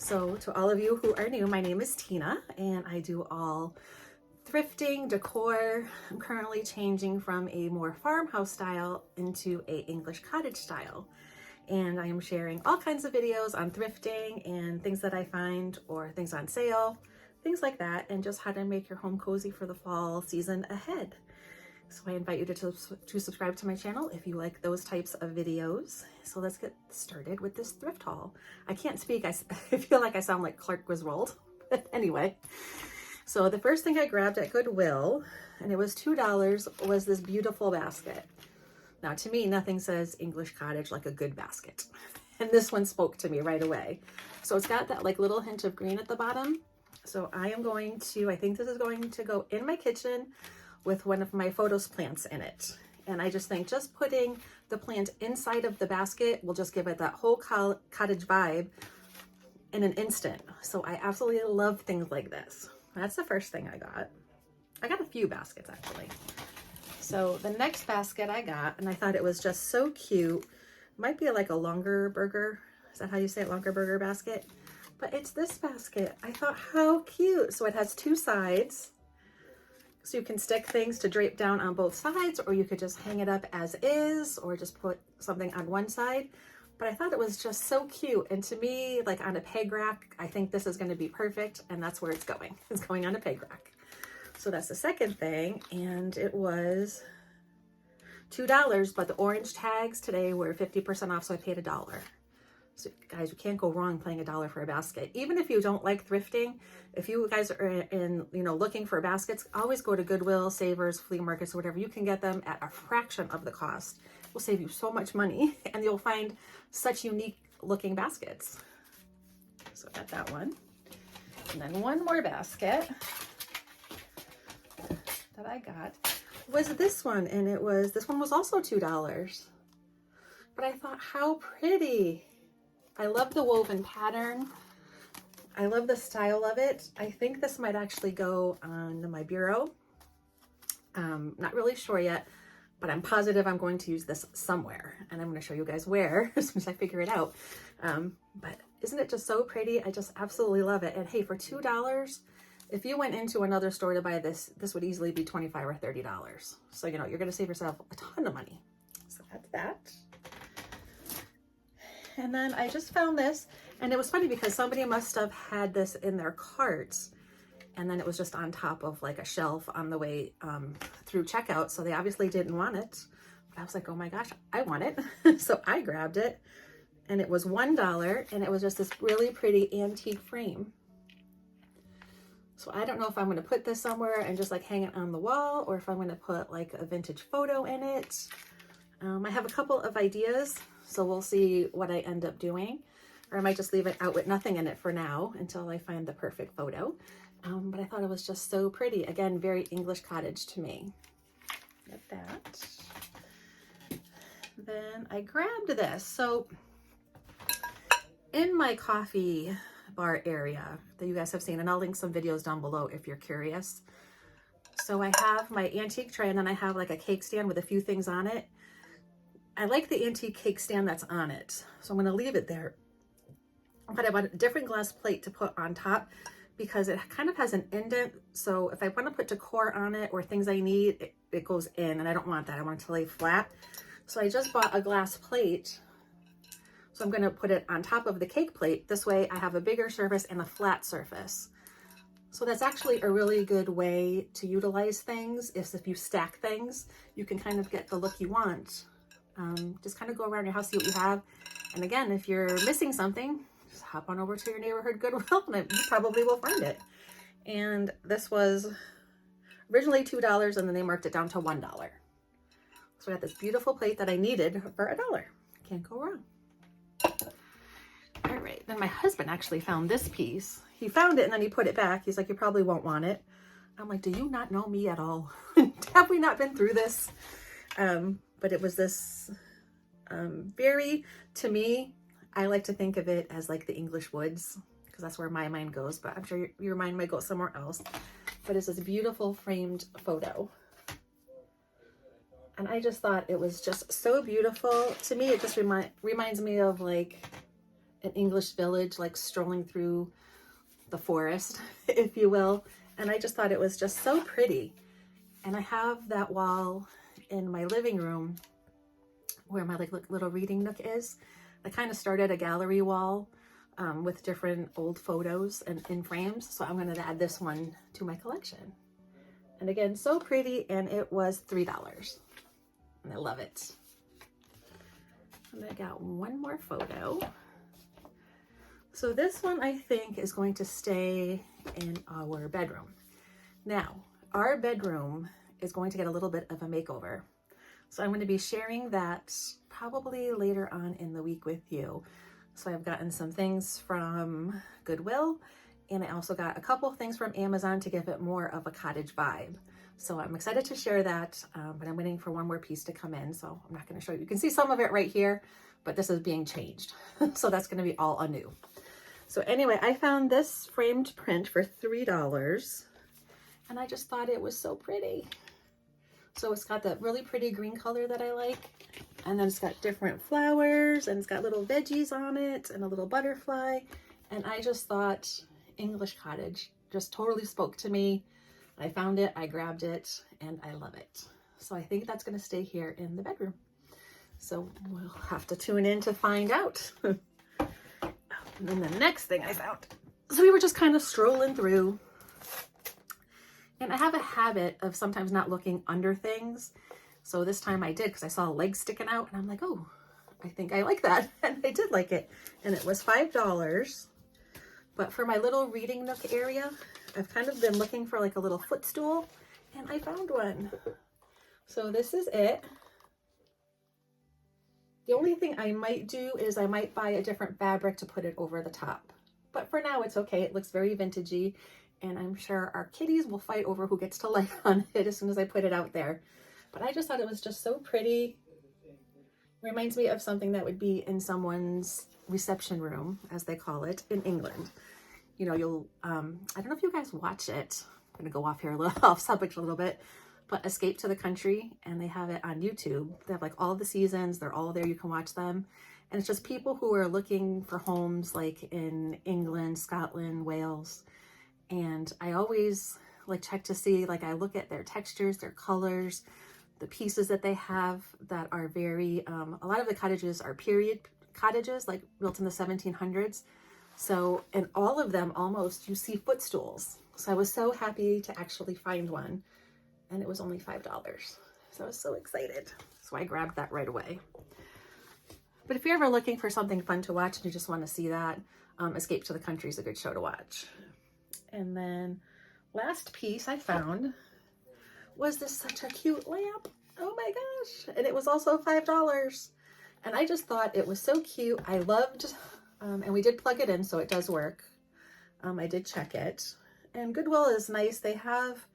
So to all of you who are new, my name is Tina and I do all thrifting, decor. I'm currently changing from a more farmhouse style into a English cottage style. And I am sharing all kinds of videos on thrifting and things that I find or things on sale, things like that, and just how to make your home cozy for the fall season ahead. So I invite you to subscribe to my channel if you like those types of videos. So let's get started with this thrift haul. I can't speak, I feel like I sound like Clark Griswold, but anyway. So the first thing I grabbed at Goodwill, and it was $2, was this beautiful basket. Now to me, nothing says English cottage like a good basket. And this one spoke to me right away. So it's got that like little hint of green at the bottom. So I think this is going to go in my kitchen with one of my photos plants in it. And I just think just putting the plant inside of the basket will just give it that whole cottage vibe in an instant. So I absolutely love things like this. That's the first thing I got. I got a few baskets actually. So the next basket I got, and I thought it was just so cute, might be like a longer burger. Is that how you say it? Longer burger basket? But it's this basket. I thought, how cute. So it has two sides. So you can stick things to drape down on both sides, or you could just hang it up as is, or just put something on one side. But I thought it was just so cute. And to me, like on a peg rack, I think this is going to be perfect. And that's where it's going. It's going on a peg rack. So that's the second thing. And it was $2, but the orange tags today were 50% off. So I paid $1. So guys, you can't go wrong paying $1 for a basket. Even if you don't like thrifting, if you guys are looking for baskets, always go to Goodwill, Savers, flea markets, whatever. You can get them at a fraction of the cost. It will save you so much money, and you'll find such unique looking baskets. So I got that one. And then one more basket that I got was this one, and this one was also $2. But I thought, how pretty. I love the woven pattern. I love the style of it. I think this might actually go on my bureau. Not really sure yet, but I'm positive I'm going to use this somewhere, and I'm going to show you guys where as soon as I figure it out. But isn't it just so pretty? I just absolutely love it. And hey, for $2, if you went into another store to buy this, this would easily be $25 or $30. So, you're going to save yourself a ton of money. So that's that. And then I just found this, and it was funny because somebody must have had this in their carts, and then it was just on top of like a shelf on the way through checkout. So they obviously didn't want it. But I was like, oh my gosh, I want it. So I grabbed it, and it was $1, and it was just this really pretty antique frame. So I don't know if I'm going to put this somewhere and just like hang it on the wall, or if I'm going to put like a vintage photo in it. I have a couple of ideas, so we'll see what I end up doing. Or I might just leave it out with nothing in it for now until I find the perfect photo. But I thought it was just so pretty. Again, very English cottage to me. Get that. Then I grabbed this. So in my coffee bar area that you guys have seen, and I'll link some videos down below if you're curious. So I have my antique tray, and then I have like a cake stand with a few things on it. I like the antique cake stand that's on it, so I'm going to leave it there. But I want a different glass plate to put on top because it kind of has an indent. So if I want to put decor on it or things I need, it goes in, and I don't want that. I want it to lay flat. So I just bought a glass plate. So I'm going to put it on top of the cake plate. This way I have a bigger surface and a flat surface. So that's actually a really good way to utilize things. Is if you stack things, you can kind of get the look you want. Just kind of go around your house, see what you have. And again, if you're missing something, just hop on over to your neighborhood Goodwill, and you probably will find it. And this was originally $2, and then they marked it down to $1. So I got this beautiful plate that I needed for $1. Can't go wrong. All right, then my husband actually found this piece. He found it and then he put it back. He's like, you probably won't want it. I'm like, do you not know me at all? Have we not been through this? But it was this to me, I like to think of it as like the English woods, because that's where my mind goes, but I'm sure your mind might go somewhere else. But it's this beautiful framed photo. And I just thought it was just so beautiful. To me, it just reminds me of like an English village, like strolling through the forest, if you will. And I just thought it was just so pretty. And I have that wall in my living room where my like little reading nook is. I kind of started a gallery wall with different old photos and in frames. So I'm going to add this one to my collection. And again, so pretty, and it was $3. And I love it. And I got one more photo. So this one I think is going to stay in our bedroom. Now, our bedroom is going to get a little bit of a makeover. So I'm going to be sharing that probably later on in the week with you. So I've gotten some things from Goodwill, and I also got a couple things from Amazon to give it more of a cottage vibe. So I'm excited to share that, but I'm waiting for one more piece to come in. So I'm not going to show you. You can see some of it right here, but this is being changed. So that's going to be all anew. So anyway, I found this framed print for $3, and I just thought it was so pretty. So it's got that really pretty green color that I like. And then it's got different flowers, and it's got little veggies on it and a little butterfly. And I just thought English cottage just totally spoke to me. I found it, I grabbed it, and I love it. So I think that's going to stay here in the bedroom. So we'll have to tune in to find out. And then the next thing I found. So we were just kind of strolling through. And I have a habit of sometimes not looking under things. So this time I did, because I saw a leg sticking out, and I'm like, oh, I think I like that. And I did like it. And it was $5. But for my little reading nook area, I've kind of been looking for like a little footstool, and I found one. So this is it. The only thing I might do is I might buy a different fabric to put it over the top. But for now, it's okay. It looks very vintagey, and I'm sure our kitties will fight over who gets to lie on it as soon as I put it out there. But I just thought it was just so pretty. Reminds me of something that would be in someone's reception room, as they call it, in England. You know, you'll, I don't know if you guys watch it. I'm going to go off here a little, off subject a little bit, but Escape to the Country, and they have it on YouTube. They have like all the seasons. They're all there. You can watch them. And it's just people who are looking for homes like in England, Scotland, Wales. And I always like check to see, like I look at their textures, their colors, the pieces that they have that are very, a lot of the cottages are period cottages, like built in the 1700s. So in all of them, almost, you see footstools. So I was so happy to actually find one, and it was only $5. So I was so excited. So I grabbed that right away. But if you're ever looking for something fun to watch and you just want to see that, Escape to the Country is a good show to watch. And then last piece I found was this such a cute lamp. Oh my gosh. And it was also $5. And I just thought it was so cute. I loved, and we did plug it in, so it does work. I did check it. And Goodwill is nice. They have,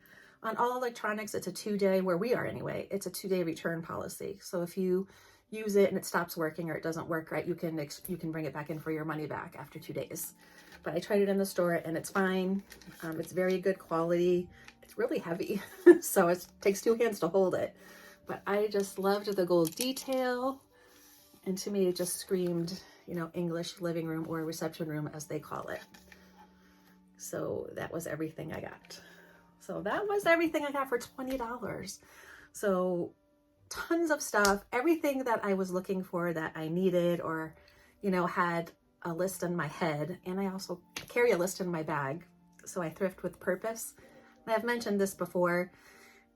on all electronics, it's a 2-day, where we are anyway, it's a 2-day return policy. So if you use it and it stops working or it doesn't work right, you can bring it back in for your money back after 2 days. But I tried it in the store and it's fine. It's very good quality. It's really heavy, so it takes 2 hands to hold it. But I just loved the gold detail. And to me, it just screamed, you know, English living room or reception room, as they call it. So that was everything I got. So that was everything I got for $20. So tons of stuff, everything that I was looking for that I needed, or, you know, had a list in my head. And I also carry a list in my bag. So I thrift with purpose. And I've mentioned this before.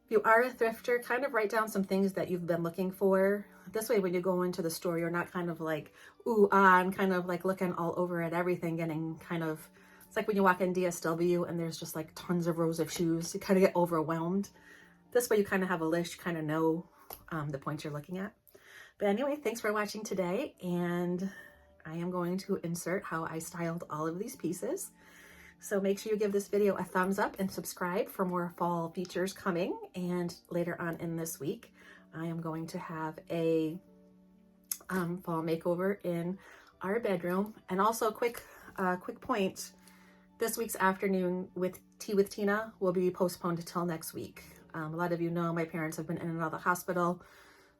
If you are a thrifter, kind of write down some things that you've been looking for. This way, when you go into the store, you're not kind of like, ooh, ah, and kind of like looking all over at everything, getting kind of, it's like when you walk in DSW and there's just like tons of rows of shoes, you kind of get overwhelmed. This way you kind of have a list, you kind of know the points you're looking at. But anyway, thanks for watching today. And I am going to insert how I styled all of these pieces. So make sure you give this video a thumbs up and subscribe for more fall features coming. And later on in this week, I am going to have a fall makeover in our bedroom. And also quick point, this week's afternoon with Tea with Tina will be postponed until next week. A lot of you know my parents have been in and out of the hospital.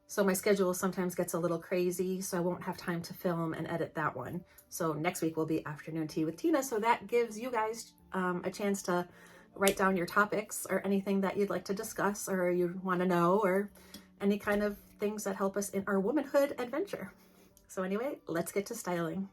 So my schedule sometimes gets a little crazy, so I won't have time to film and edit that one. So next week will be Afternoon Tea with Tina. So that gives you guys a chance to write down your topics or anything that you'd like to discuss or you want to know, or any kind of things that help us in our womanhood adventure. So anyway, let's get to styling.